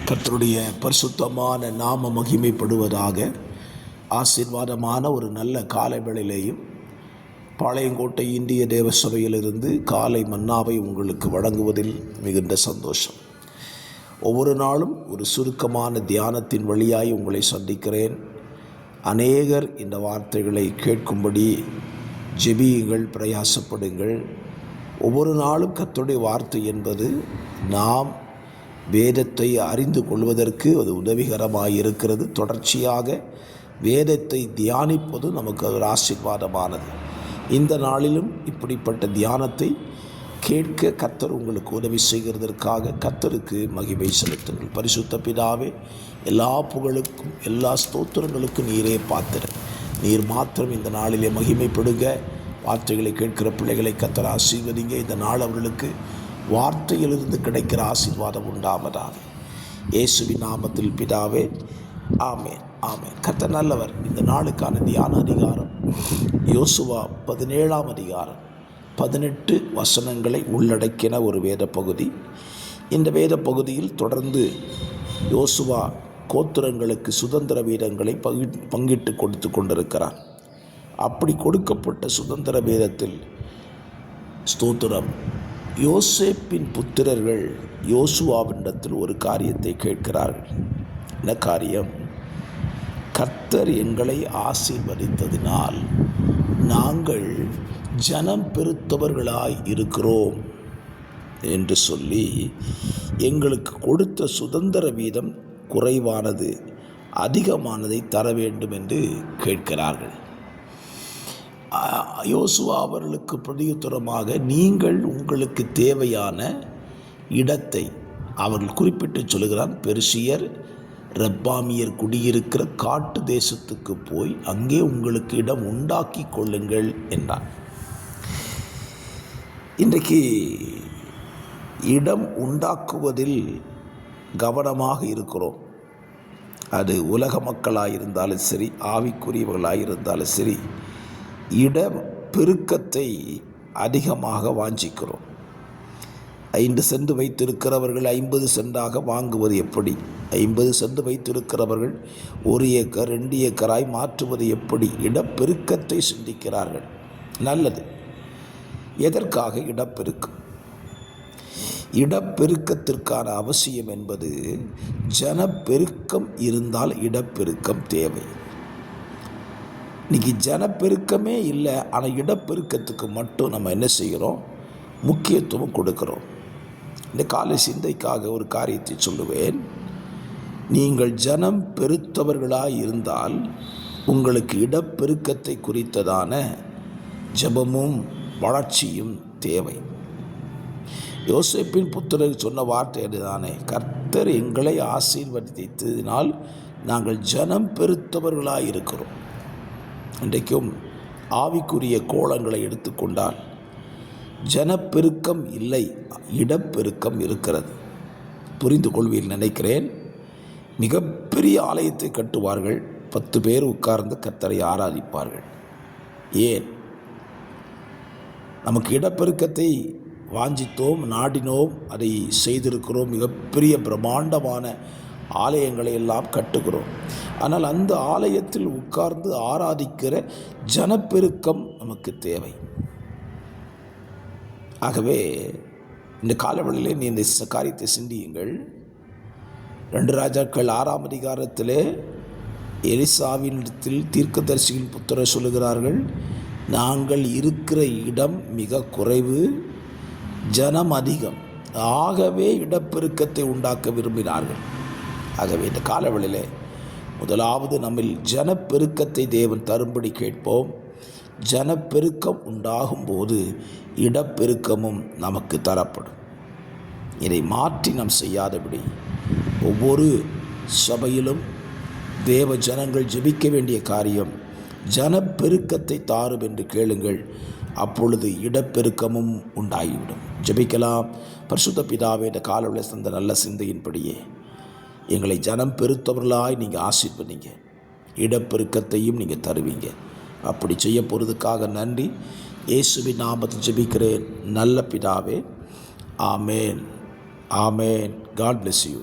கர்த்தருடைய பரிசுத்தமான நாம மகிமைப்படுவதாக. ஆசீர்வாதமான ஒரு நல்ல காலை வேளையிலேயும் பாளையங்கோட்டை இந்திய தேவ சபையிலிருந்து காலை மன்னாவை உங்களுக்கு வழங்குவதில் மிகுந்த சந்தோஷம். ஒவ்வொரு நாளும் ஒரு சுருக்கமான தியானத்தின் வழியாய் உங்களை சந்திக்கிறேன். அநேகர் இந்த வார்த்தைகளை கேட்கும்படி ஜெபியுங்கள், பிரயாசப்படுங்கள். ஒவ்வொரு நாளும் கர்த்தருடைய வார்த்தை என்பது நாம் வேதத்தை அறிந்து கொள்வதற்கு அது உதவிகரமாக இருக்கிறது. தொடர்ச்சியாக வேதத்தை தியானிப்பது நமக்கு ஒரு ஆசீர்வாதமானது. இந்த நாளிலும் இப்படிப்பட்ட தியானத்தை கேட்க கர்த்தர் உங்களுக்கு உதவி செய்கிறதற்காக கர்த்தருக்கு மகிமை செலுத்துங்கள். பரிசுத்த பிதாவே, எல்லா புகழுக்கும் எல்லா ஸ்தோத்திரங்களுக்கும் நீரே பாத்திரர். நீர் மாத்திரம் இந்த நாளிலே மகிமைப்படுங்க. வார்த்தைகளை கேட்கிற பிள்ளைகளை கர்த்தர் ஆசீர்வதிங்க. இந்த நாள் அவர்களுக்கு வார்த்தையிலிருந்து கிடைக்கிற ஆசீர்வாதம் உண்டாவதாக. இயேசுவின் நாமத்தில் பிதாவே, ஆமேன் ஆமேன். கர்த்தர் நல்லவர். இந்த நாளுக்கான தியான அதிகாரம் யோசுவா 17ஆம் அதிகாரம் 18 வசனங்களை உள்ளடக்கின ஒரு வேத பகுதி. இந்த வேத பகுதியில் தொடர்ந்து யோசுவா கோத்திரங்களுக்கு சுதந்திர வீதங்களை பங்கிட்டு கொடுத்து கொண்டிருக்கிறார். அப்படி கொடுக்கப்பட்ட சுதந்திர வீதத்தில் ஸ்தோத்திரம், யோசேப்பின் புத்திரர்கள் யோசுவாவினிடத்தில் ஒரு காரியத்தை கேட்கிறார்கள். என்ன காரியம்? கர்த்தர் எங்களை ஆசீர்வதித்ததினால் நாங்கள் ஜனம் பெருத்தவர்களாய் இருக்கிறோம் என்று சொல்லி எங்களுக்கு கொடுத்த சுதந்திர வீதம் குறைவானது, அதிகமானதை தர வேண்டும் என்று கேட்கிறார்கள். யோசுவா அவர்களுக்கு பிரதியுத்தரமாக, நீங்கள் உங்களுக்கு தேவையான இடத்தை அவர்கள் குறிப்பிட்டு சொல்கிறான். பெர்சியர், ரப்பாமியர் குடியிருக்கிற காட்டு தேசத்துக்கு போய் அங்கே உங்களுக்கு இடம் உண்டாக்கி கொள்ளுங்கள் என்றார். இன்றைக்கு இடம் உண்டாக்குவதில் கவனமாக இருக்கிறோம். அது உலக மக்களாக இருந்தாலும் சரி, ஆவிக்குரியவர்களாக இருந்தாலும் சரி, இட பெருக்கத்தை அதிகமாக வாஞ்சிக்கிறோம். 5 சென்ட் வைத்திருக்கிறவர்கள் 50 சென்டாக வாங்குவது எப்படி? 50 சென்ட் வைத்திருக்கிறவர்கள் 1 ஏக்கர் 2 ஏக்கராய் மாற்றுவது எப்படி? இடப்பெருக்கத்தை சிந்திக்கிறார்கள். நல்லது. எதற்காக இடப்பெருக்கம்? இடப்பெருக்கத்திற்கான அவசியம் என்பது, ஜனப்பெருக்கம் இருந்தால் இடப்பெருக்கம் தேவை. இன்றைக்கி ஜனப்பெருக்கமே இல்லை, ஆனால் இடப்பெருக்கத்துக்கு மட்டும் நம்ம என்ன செய்கிறோம்? முக்கியத்துவம் கொடுக்கிறோம். இந்த காலை சிந்தைக்காக ஒரு காரியத்தை சொல்லுவேன். நீங்கள் ஜனம் பெருத்தவர்களாக இருந்தால் உங்களுக்கு இடப்பெருக்கத்தை குறித்ததான ஜெபமும் வளர்ச்சியும் தேவை. யோசேப்பின் புத்திரர் சொன்ன வார்த்தை அதுதானே, கர்த்தர் எங்களை ஆசீர்வதித்ததினால் நாங்கள் ஜனம் பெருத்தவர்களாக இருக்கிறோம். இன்றைக்கும் ஆவிக்குரிய கோலங்களை எடுத்துக்கொண்டால் ஜனப்பெருக்கம் இல்லை, இடப்பெருக்கம் இருக்கிறது. புரிந்து கொள்வீர்கள் நினைக்கிறேன். மிகப்பெரிய ஆலயத்தை கட்டுவார்கள், 10 பேர் உட்கார்ந்து கர்த்தரை ஆராதிப்பார்கள். ஏன்? நமக்கு இடப்பெருக்கத்தை வாஞ்சித்தோம், நாடினோம், அதை செய்திருக்கிறோம். மிகப்பெரிய பிரம்மாண்டமான ஆலயங்களை எல்லாம் கட்டுகிறோம். ஆனால் அந்த ஆலயத்தில் உட்கார்ந்து ஆராதிக்கிற ஜனப்பெருக்கம் நமக்கு தேவை. ஆகவே இந்த காலவெளியிலே நீ இந்த காரியத்தை சிந்தியுங்கள். 2 ராஜாக்கள் 6ஆம் அதிகாரத்திலே எலிசாவினிடத்தில் தீர்க்கதரிசியின் புத்திரர் சொல்லுகிறார்கள், நாங்கள் இருக்கிற இடம் மிக குறைவு, ஜனம் அதிகம், ஆகவே இடப்பெருக்கத்தை உண்டாக்க விரும்பினார்கள். ஆகவே இந்த காலவெளியிலே முதலாவது நம்மில் ஜனப்பெருக்கத்தை தேவன் தரும்படி கேட்போம். ஜனப்பெருக்கம் உண்டாகும்போது இடப்பெருக்கமும் நமக்கு தரப்படும். இதை மாற்றி நாம் செய்யாதபடி ஒவ்வொரு சபையிலும் தேவ ஜனங்கள் ஜெபிக்க வேண்டிய காரியம், ஜனப்பெருக்கத்தை தாரும் என்று கேளுங்கள். அப்பொழுது இடப்பெருக்கமும் உண்டாகிவிடும். ஜெபிக்கலாம். பரிசுத்த பிதாவே, இந்த காலவெளியில் தந்த நல்ல சிந்தையின்படியே எங்களை ஜனம் பெருத்தவர்களாய் நீங்கள் ஆசீர்வதிங்க, இடப்பெருக்கத்தையும் நீங்கள் தருவீங்க. அப்படி செய்ய போகிறதுக்காக நன்றி. இயேசுவின் நாமத்தில் ஜெபிக்கிறேன் நல்ல பிதாவே. ஆமேன் ஆமேன். God bless you.